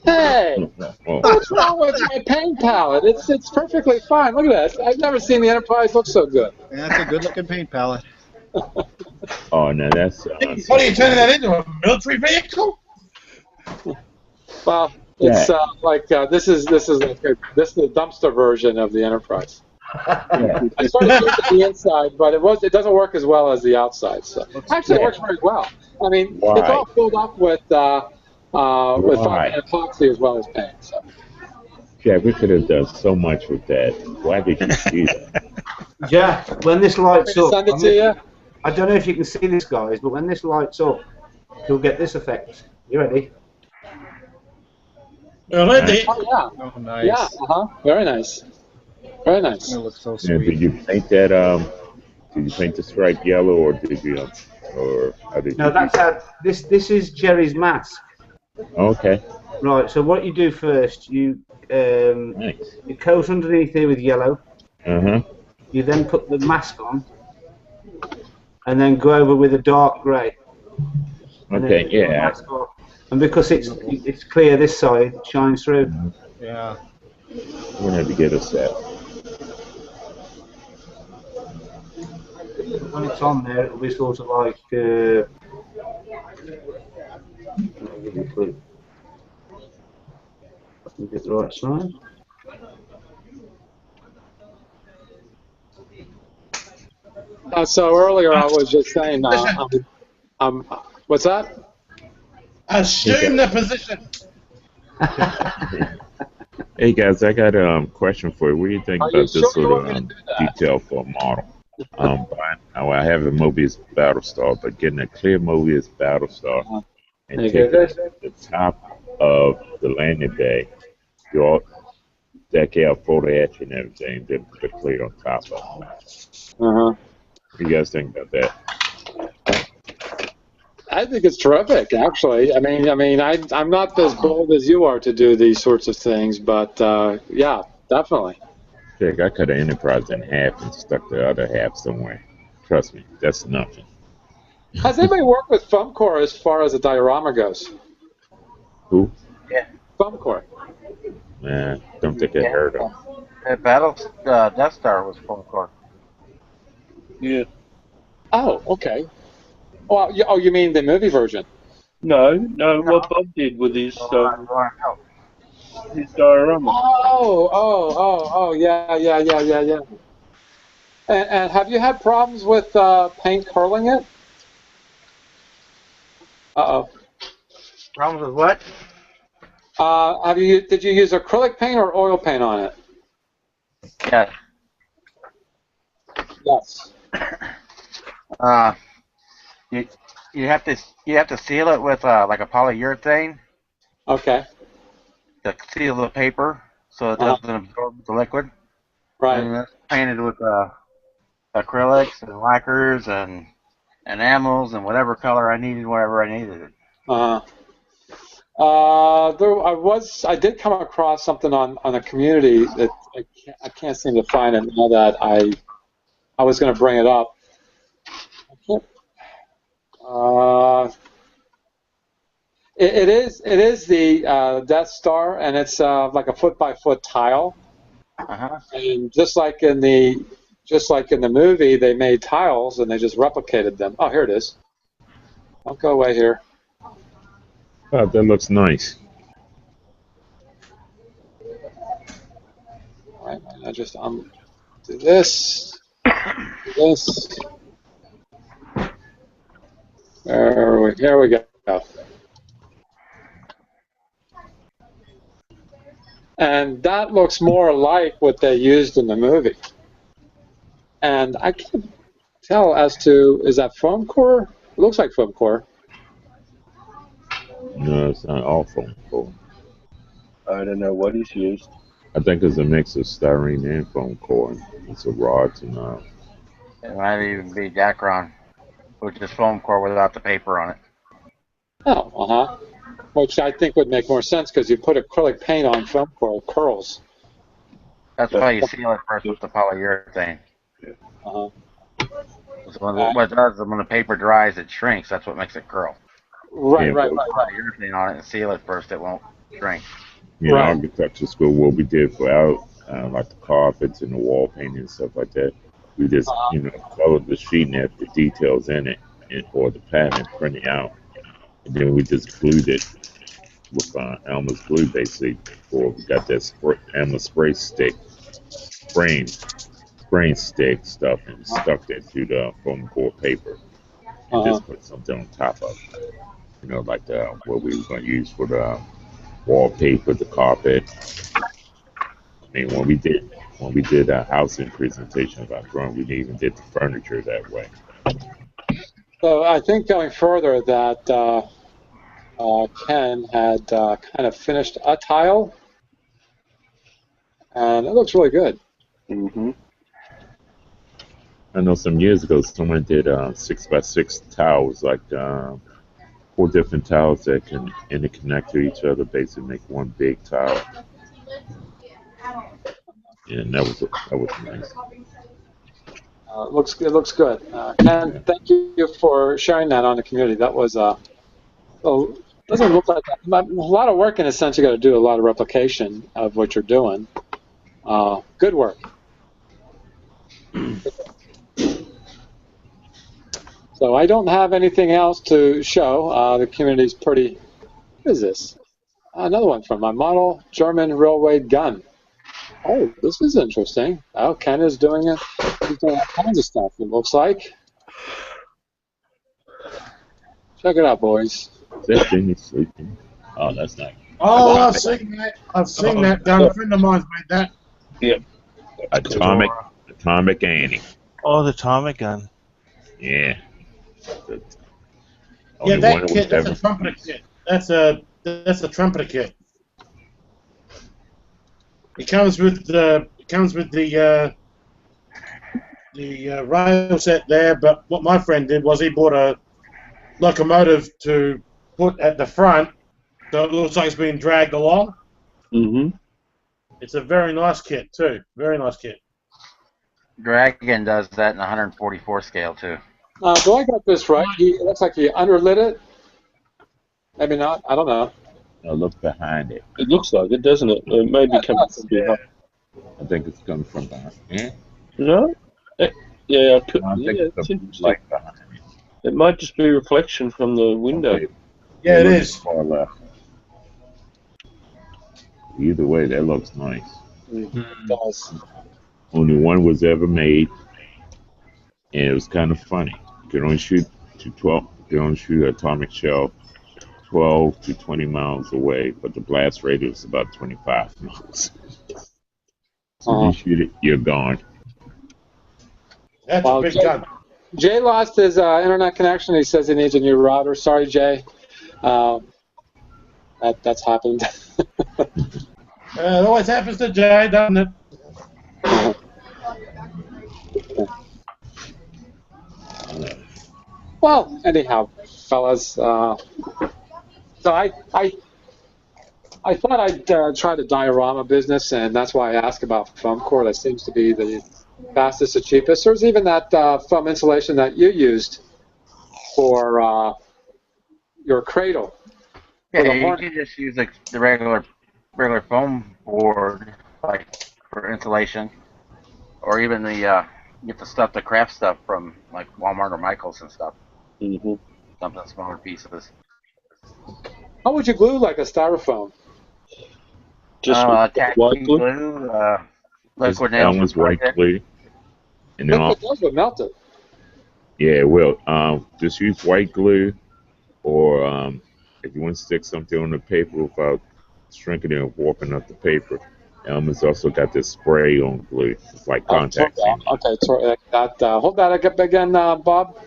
Hey, what's wrong with my paint palette? It's perfectly fine. Look at that. I've never seen the Enterprise look so good. Yeah, it's a good-looking paint palette. Oh, no, that's. What are you turning that into? A military vehicle? Well, it's this is the dumpster version of the Enterprise. Yeah. I started using the inside, but it doesn't work as well as the outside. So actually, it works very well. I mean, it's all filled up with epoxy as well as paint. So. Yeah, we could have done so much with that. Why did you do that? Yeah, when this lights up, send it to you? I don't know if you can see this, guys, but when this lights up, you'll get this effect. You ready? Ready? Oh, yeah. Oh, nice. Yeah, very nice. Very nice. It looks so Now, sweet. did you paint that? Did you paint the stripe yellow, or did you, or how did No, you do that's that? how. This is Jerry's mask. Okay, Right. So what you do first, nice. you coat underneath here with yellow. Uh-huh. You then put the mask on, and then go over with a dark grey, and then Okay, take the yeah. mask off. And because it's clear this side, it shines through. Yeah. We're gonna have to get a set. But when it's on there, it'll be sort of like. I'll give you a clue. I can get the right side. So earlier I was just saying, what's that? Assume the position. Hey guys, I got a question for you. What do you think Are you about this sure you sort want of me to do that? detail for a model? I have a Mobius Battlestar, but getting a clear Mobius Battlestar and There you go, taking guys. the top of the landing bay, you all deck out photo etch and everything, then put the clear on top of it. Uh-huh. What do you guys think about that? I think it's terrific, actually. I'm not as bold as you are to do these sorts of things, but yeah, definitely. Check, I cut an Enterprise in half and stuck the other half somewhere. Trust me, that's nothing. Has anybody worked with foam core as far as a diorama goes? Who? Yeah. Foam core. Man, don't think I heard of. The Death Star was foam core. Yeah. Oh, okay. Well, you mean the movie version? No, what Bob did with his Lauren Hill. diorama. Oh, yeah. And have you had problems with paint curling it? Uh-oh. Problems with what? Did you use acrylic paint or oil paint on it? Yeah. Yes. You have to seal it with like a polyurethane Okay. to seal the paper so it Uh-huh. doesn't absorb the liquid. Right. And that's painted with acrylics and lacquers and enamels and whatever color I needed, wherever I needed it. Uh-huh. I did come across something on a community that I can't seem to find it now that I was going to bring it up. It is the Death Star, and it's like a 4x4 tile. Uh-huh. And just like in the movie, they made tiles and they just replicated them. Oh, here it is. Don't go away here. Oh, that looks nice. All right, I just do this. There we go. And that looks more like what they used in the movie. And I can't tell as to, is that foam core? It looks like foam core. No, it's not all foam core. I don't know what he's used. I think it's a mix of styrene and foam core. It's a rods and It might even be Dacron, which is foam core without the paper on it. Oh, uh-huh. Which I think would make more sense because you put acrylic paint on foam core, it curls. That's why you seal it first with the polyurethane. Uh-huh. So what it does is when the paper dries, it shrinks. That's what makes it curl. Right. Put polyurethane on it and seal it first. It won't shrink. in architecture school, what we did for our like the carpets and the wall painting and stuff like that, we just colored the sheet and had the details in it or the pattern printing out, and then we just glued it with Elmer's glue basically. Or we got that Elmer spraying stick stuff and stuck that to the foam core paper and just put something on top of it. Like what we were going to use for the wallpaper, the carpet. I mean, when we did our housing presentation of our drawing, we even did the furniture that way. So I think going further that Ken had kind of finished a tile, and it looks really good. Mm-hmm. I know some years ago someone did 6x6 towers, like 4 different towers that can interconnect to each other, basically make one big tower. And that was nice. It looks good. Ken, thank you for sharing that on the community. That was doesn't look like a lot of work in a sense. You got to do a lot of replication of what you're doing. Good work. So I don't have anything else to show. The community's pretty. What is this? Another one from my model German railway gun. Oh, this is interesting. Oh, Ken is doing it. He's doing all kinds of stuff, it looks like. Check it out, boys. Is that thing sleeping? Oh, that's not. Oh, I've seen that. I've seen that gun. A friend of mine's made that. Yep. Atomic Annie. Oh, the atomic gun. Yeah. Yeah, that kit. That's a trumpeter kit. That's a trumpeter kit. It comes with the rail set there. But what my friend did was he bought a locomotive to put at the front, so it looks like it's being dragged along. Mm-hmm. It's a very nice kit too. Very nice kit. Dragon does that in 144 scale too. Do I got this right? It looks like he underlit it. Maybe not. I don't know. Now look behind it. It looks like it, doesn't it? It may be coming from behind. I think it's coming from behind. Yeah? No? Yeah, I could. I think Yeah, it's it's interesting. like behind it. It might just be a reflection from the window. Okay. Yeah, it Look is. Far left. Either way, that looks nice. It does. Only one was ever made, and it was kind of funny. You could only shoot to 12. You could only shoot an atomic shell 12 to 20 miles away, but the blast radius is about 25 miles. So if you shoot it, you're gone. That's a big gun. Jay lost his internet connection. He says he needs a new router. Sorry, Jay. That's happened. It always happens to Jay, doesn't it? Well, anyhow, fellas. So I thought I'd try the diorama business, and that's why I asked about foam core. That seems to be the fastest and cheapest. There's even that foam insulation that you used for your cradle. Yeah, you can just use the regular foam board, like for insulation, or even get the stuff, the craft stuff from like Walmart or Michaels and stuff. Mm-hmm. Something smaller pieces. How would you glue like a styrofoam? Just tacky white glue? Liquid That nails. one's white glue. And then Liquid nails would melt it. yeah, it will. Just use white glue, or if you want to stick something on the paper without shrinking it and warping up the paper, Elmer's also got this spray on glue. It's like contact. Okay, so hold that again, Bob.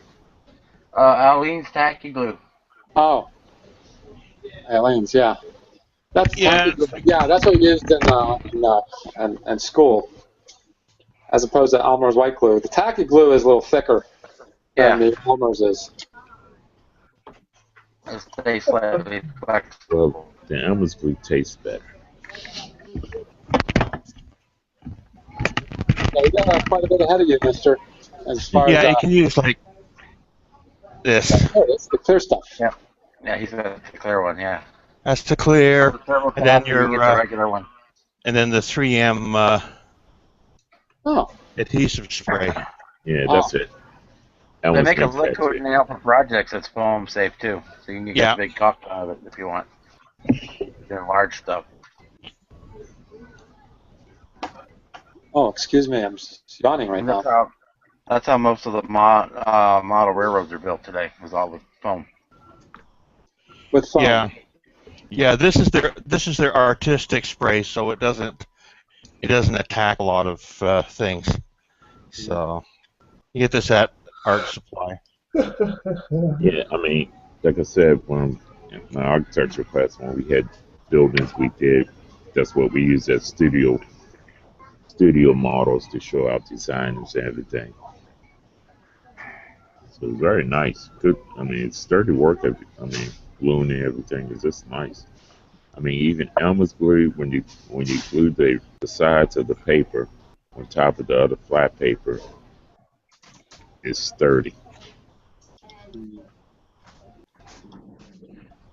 Aleene's tacky glue. Oh, Aleene's, yeah. That's Yeah. that's what we used in school, as opposed to Elmer's white glue. The tacky glue is a little thicker than the Elmer's is. It stays slightly flexible. Well, the Elmer's glue tastes better. Yeah, you got quite a bit ahead of you, mister. As far Yeah, as, you can use like this. it's the clear stuff. Yeah, he's got the clear one. Yeah. That's the clear, and then your the regular one. and then the 3M Oh, adhesive spray. Yeah, that's it. They Elmer's make a makes that liquid too. nail for projects that's foam safe too, so you can get a big cup out of it if you want. They're large stuff. oh, excuse me, I'm just yawning right now. That's how most of the model railroads are built today, is all with foam. With foam. Yeah. This is their artistic spray, so it doesn't attack a lot of things. So you get this at Art Supply. Yeah, I mean, like I said, when my architecture class, when we had buildings, that's what we used as studio studio models to show out designs and everything. So it's very nice. Good. I mean, it's sturdy work. I mean, gluing and everything is just nice. I mean, even Elmer's glue when you glue the sides of the paper on top of the other flat paper, it's sturdy.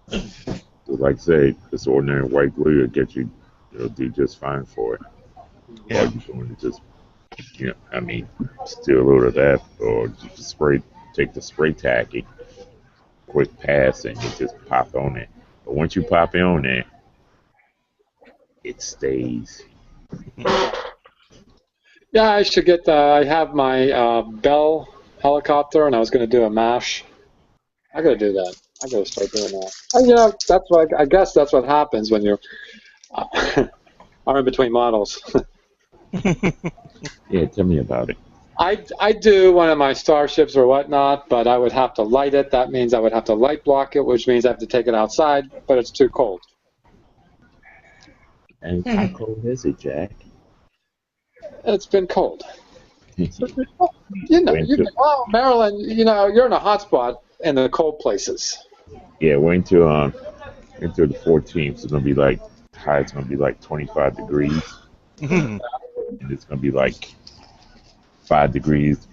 So like I say, this ordinary white glue will get you, it'll do just fine for it. Yeah. All you're doing is just, I mean, steal a little of that, or just take the spray tacky, quick pass, and you just pop on it. But once you pop on it, it stays. Yeah, I should get. I have my Bell helicopter, and I was going to do a mash. I got to do that. I got to start doing that. And, that's what I guess that's what happens when you're are in between models. Yeah, tell me about it. I do one of my starships or whatnot, but I would have to light it. That means I would have to light block it, which means I have to take it outside, but it's too cold. And how cold is it, Jack? It's been cold. Well, Maryland, you're in a hot spot in the cold places. Yeah, we're into the 14th. It's gonna be like high. It's gonna be like 25 degrees, and it's gonna be like 5 degrees.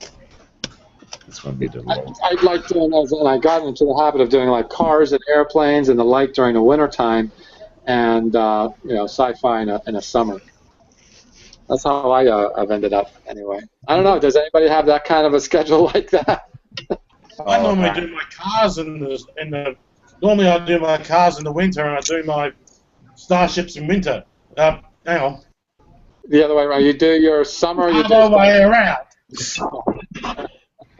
It's gonna be the low. I'd like doing those, and I got into the habit of doing like cars and airplanes and the like during the wintertime, and sci-fi in a summer. That's how I've ended up anyway. I don't know. Does anybody have that kind of a schedule like that? I normally do my cars normally I do my cars in the winter, and I do my starships in winter. Hang on. The other way around. You do your summer. Other way around.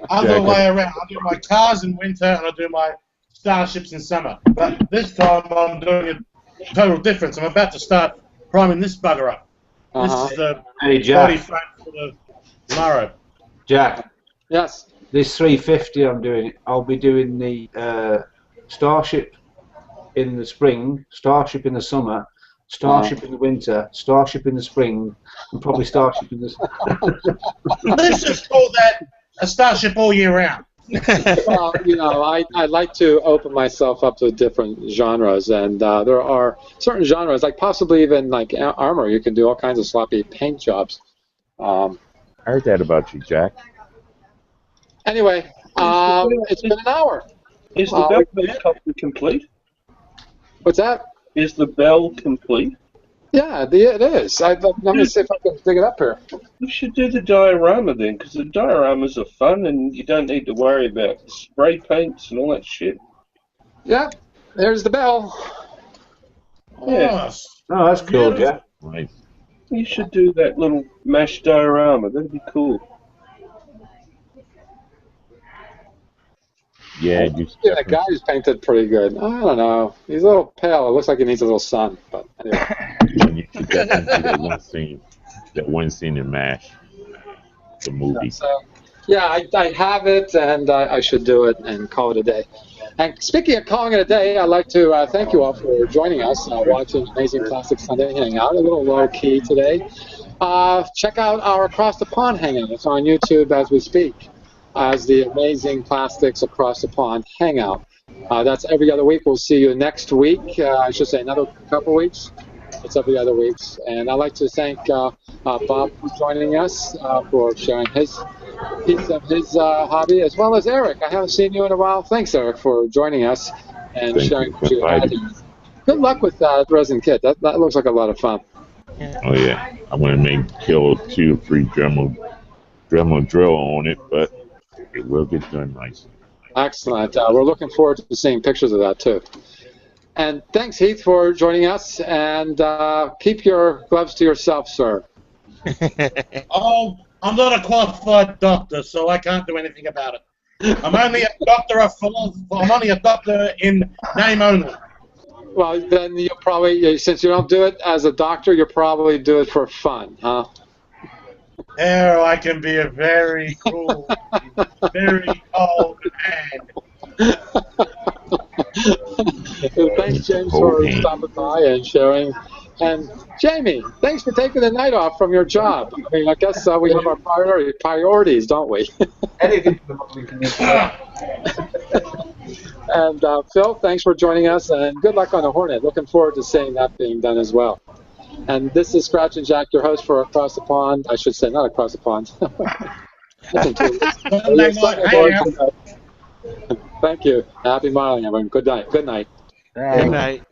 Other way around. I do my cars in winter, and I do my starships in summer. But this time I'm doing a total difference. I'm about to start priming this bugger up. This is the body frame for the Maro. Jack. Yes. This 350 I'm doing, I'll be doing the Starship in the spring, Starship in the summer, Starship in the winter, Starship in the spring, and probably Starship in the... Let's just call that a Starship all year round. Well, I like to open myself up to different genres, and there are certain genres, like possibly even like armor, you can do all kinds of sloppy paint jobs. I heard that about you, Jack. Anyway, it's been an hour. Is the bell complete? What's that? Is the bell complete? Yeah, it is. Let me see if I can dig it up here. You should do the diorama then, because the dioramas are fun and you don't need to worry about spray paints and all that shit. Yeah, there's the bell. Yeah. Oh, that's cool, Jack. Right. You should do that little mash diorama. That'd be cool. Yeah, the guy's painted pretty good. I don't know. He's a little pale. It looks like he needs a little sun. But anyway. You should definitely do that one scene in MASH, the movie. Yeah, I have it, and I should do it and call it a day. And speaking of calling it a day, I'd like to thank you all for joining us, watching Amazing Plastic Sunday Hangout. A little low-key today. Check out our Across the Pond Hangout. It's on YouTube as we speak, as the Amazing Plastics Across the Pond Hangout. That's every other week. We'll see you next week. I should say another couple weeks. It's every other week. And I'd like to thank Bob for joining us, for sharing his piece of his hobby, as well as Eric. I haven't seen you in a while. Thanks, Eric, for joining us and sharing what you had. Good luck with that resin kit. That looks like a lot of fun. Oh, yeah. I'm going to kill 2 or 3 Dremel drill on it, but it will get done nice. Excellent. We're looking forward to seeing pictures of that, too. And thanks, Heath, for joining us. And keep your gloves to yourself, sir. Oh, I'm not a qualified doctor, so I can't do anything about it. I'm only a doctor I'm only a doctor in name only. Well, then you probably, since you don't do it as a doctor, you probably do it for fun, huh? Oh, I can be a very cool, very old man. Thanks, James, for stopping by and sharing And Jamie, thanks for taking the night off from your job. I mean, I guess we have our priorities, don't we? Anything for the modeling community. And Phil, thanks for joining us, and good luck on the Hornet. Looking forward to seeing that being done as well. And this is Scratch and Jack, your host for Across the Pond. I should say, not Across the Pond. Thank you. Happy modeling, everyone. Good night. Good night. Thanks. Good night.